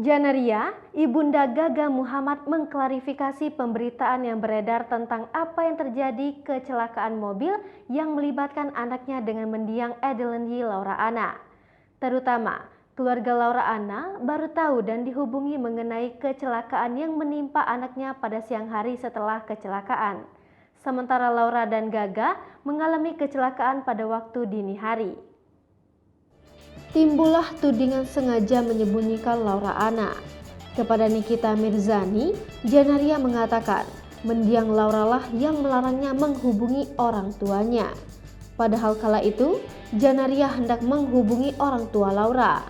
Janaria, Ibunda Gaga Muhammad mengklarifikasi pemberitaan yang beredar tentang apa yang terjadi kecelakaan mobil yang melibatkan anaknya dengan mendiang Adelanti Laura Anna. Terutama, keluarga Laura Anna baru tahu dan dihubungi mengenai kecelakaan yang menimpa anaknya pada siang hari setelah kecelakaan. Sementara Laura dan Gaga mengalami kecelakaan pada waktu dini hari. Timbullah tudingan sengaja menyembunyikan Laura Anna. Kepada Nikita Mirzani, Janaria mengatakan mendiang Laura lah yang melarangnya menghubungi orang tuanya. Padahal kala itu, Janaria hendak menghubungi orang tua Laura.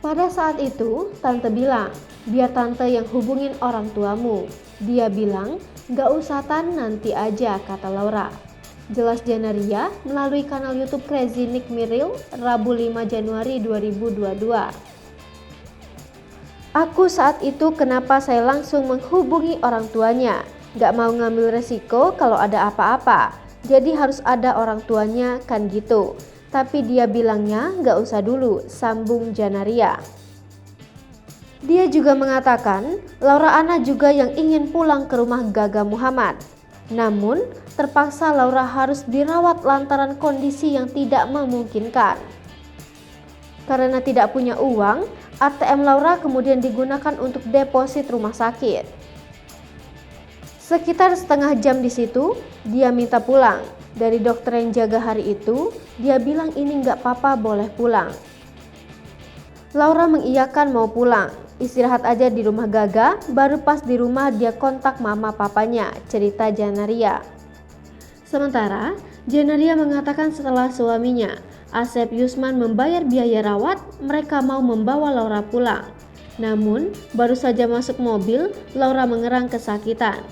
Pada saat itu, tante bilang, biar tante yang hubungin orang tuamu. Dia bilang, gak usah tan, nanti aja, kata Laura. Jelas Janaria melalui kanal YouTube Crazy Nick Miril, Rabu 5 Januari 2022. Aku saat itu kenapa saya langsung menghubungi orang tuanya. Gak mau ngambil resiko kalau ada apa-apa. Jadi harus ada orang tuanya kan gitu. Tapi dia bilangnya gak usah dulu, sambung Janaria. Dia juga mengatakan Laura Anna juga yang ingin pulang ke rumah Gaga Muhammad. Namun, terpaksa Laura harus dirawat lantaran kondisi yang tidak memungkinkan. Karena tidak punya uang, ATM Laura kemudian digunakan untuk deposit rumah sakit. Sekitar setengah jam di situ, dia minta pulang. Dari dokter yang jaga hari itu, dia bilang ini nggak apa-apa, boleh pulang. Laura mengiyakan mau pulang. Istirahat aja di rumah Gaga, baru pas di rumah dia kontak mama papanya, cerita Janaria. Sementara, Janaria mengatakan setelah suaminya, Asep Yusman membayar biaya rawat, mereka mau membawa Laura pulang. Namun, baru saja masuk mobil, Laura mengerang kesakitan.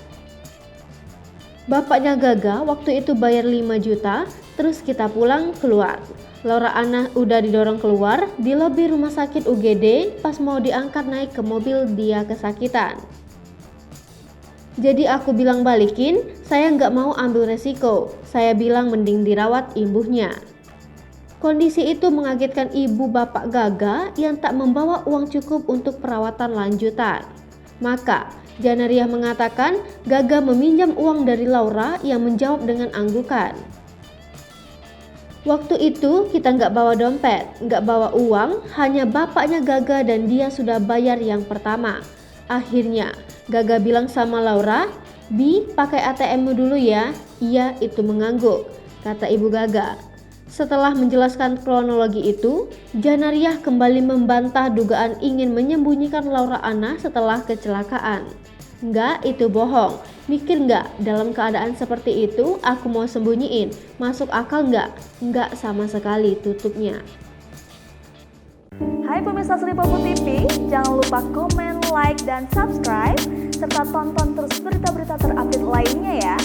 Bapaknya Gaga waktu itu bayar 5 juta, terus kita pulang keluar. Laura Anna udah didorong keluar, di lobi rumah sakit UGD, pas mau diangkat naik ke mobil dia kesakitan. Jadi aku bilang balikin, saya nggak mau ambil resiko, saya bilang mending dirawat imbuhnya. Kondisi itu mengagetkan ibu bapak Gaga yang tak membawa uang cukup untuk perawatan lanjutan. Maka, Janaria mengatakan Gaga meminjam uang dari Laura yang menjawab dengan anggukan. Waktu itu kita nggak bawa dompet, nggak bawa uang, hanya bapaknya Gaga dan dia sudah bayar yang pertama. Akhirnya, Gaga bilang sama Laura, Bi, pakai ATM-mu dulu ya. Iya, itu mengangguk, kata ibu Gaga. Setelah menjelaskan kronologi itu, Janaria kembali membantah dugaan ingin menyembunyikan Laura Anna setelah kecelakaan. Enggak, itu bohong. Mikir nggak dalam keadaan seperti itu aku mau sembunyiin? Masuk akal nggak? Nggak sama sekali, tutupnya. Hai pemirsa Sri Popo TV, jangan lupa komen, like, dan subscribe, serta tonton terus berita-berita terupdate lainnya ya.